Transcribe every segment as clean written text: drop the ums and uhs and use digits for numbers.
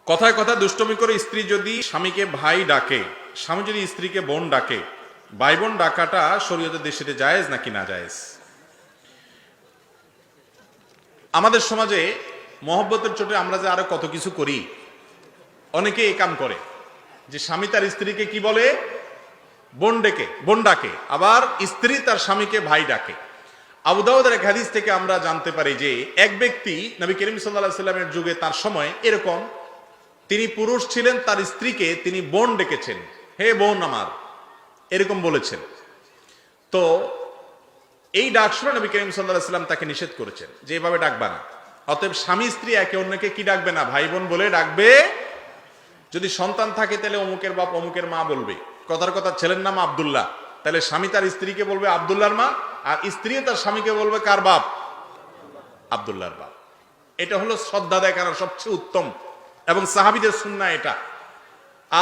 কথায় কথায় দুষ্টমি করে স্ত্রী যদি স্বামীকে ভাই ডাকে, স্বামী যদি স্ত্রীকে বোন ডাকে, ভাই বোন ডাকাটা শরীয়তের দৃষ্টিতে জায়েজ নাকি না জায়েজ? আমাদের সমাজে মহব্বতের চোটে আমরা যে আরো কত কিছু করি, অনেকে এই কাম করে যে স্বামী তার স্ত্রীকে কি বলে, বোন ডাকে, আবার স্ত্রী তার স্বামীকে ভাই ডাকে। আবু দাউদের এক হাদিস থেকে আমরা জানতে পারি যে এক ব্যক্তি নবী করিম সাল্লাল্লাহু আলাইহি সাল্লামের যুগে তার সময় এরকম, তিনি পুরুষ ছিলেন, তার স্ত্রীকে তিনি বোন ডেকেছেন, হে বোন আমার, এরকম বলেছেন। তো এই ডাক শুনে নবী করিম সাল্লাল্লাহু আলাইহি সাল্লাম তাকে নিষেধ করেছেন যে এভাবে ডাকবা না। অতএব স্বামী স্ত্রী একে অন্যকে কি ডাকবে না, ভাই বোন বলে ডাকবে। যদি সন্তান থাকে তাহলে অমুকের বাপ অমুকের মা বলবে। কথার কথা ছেলের নাম আব্দুল্লাহ, তাহলে স্বামী তার স্ত্রীকে বলবে আব্দুল্লাহর মা, আর স্ত্রী তার স্বামীকে বলবে কার বাপ, আব্দুল্লাহর বাপ। এটা হলো শ্রদ্ধা দেখানোর সবচেয়ে উত্তম এবং সাহাবীদের সুন্নাহ এটা।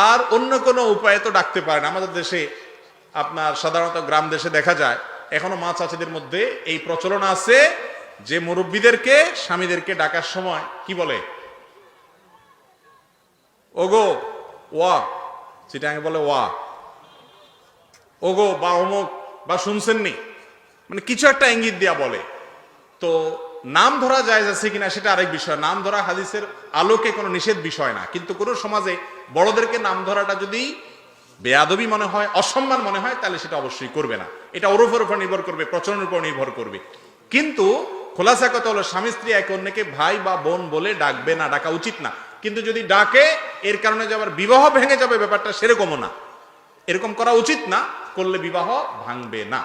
আর অন্য কোনো উপায়ে তো ডাকতে পারে না। আমাদের দেশে আপনার সাধারণত গ্রাম দেশে দেখা যায় এখনো মা চাচিদের মধ্যে এই প্রচলন আছে যে মুরব্বীদেরকে স্বামীদেরকে ডাকার সময় কি বলে, ওগো ওয়া, চিটাঙ্গে বলে ওয়া, ওগো বা অমুক বা শুনছেননি, মানে কিছু একটা ইঙ্গিত দিয়া বলে। তো নাম ধরা জায়েজ আছে কিনা সেটা আরেক বিষয়। নাম ধরা হাদিসের আলোকে কোনো নিষেধ বিষয় না, কিন্তু কোনো সমাজে বড়দেরকে নাম ধরাটা যদি বেয়াদবি মনে হয়, অসম্মান মনে হয়, তাহলে সেটা অবশ্যই করবে না। এটা ওরফের উপর নির্ভর করবে, প্রচলনের উপর নির্ভর করবে। কিন্তু খোলাসা কথা হলো স্বামী স্ত্রী একে অন্যকে ভাই বা বোন বলে ডাকবে না, ডাকা উচিত না। কিন্তু যদি ডাকে এর কারণে যে আবার বিবাহ ভেঙে যাবে ব্যাপারটা সেরকমও না, এরকম করা উচিত না, করলে বিবাহ ভাঙবে না।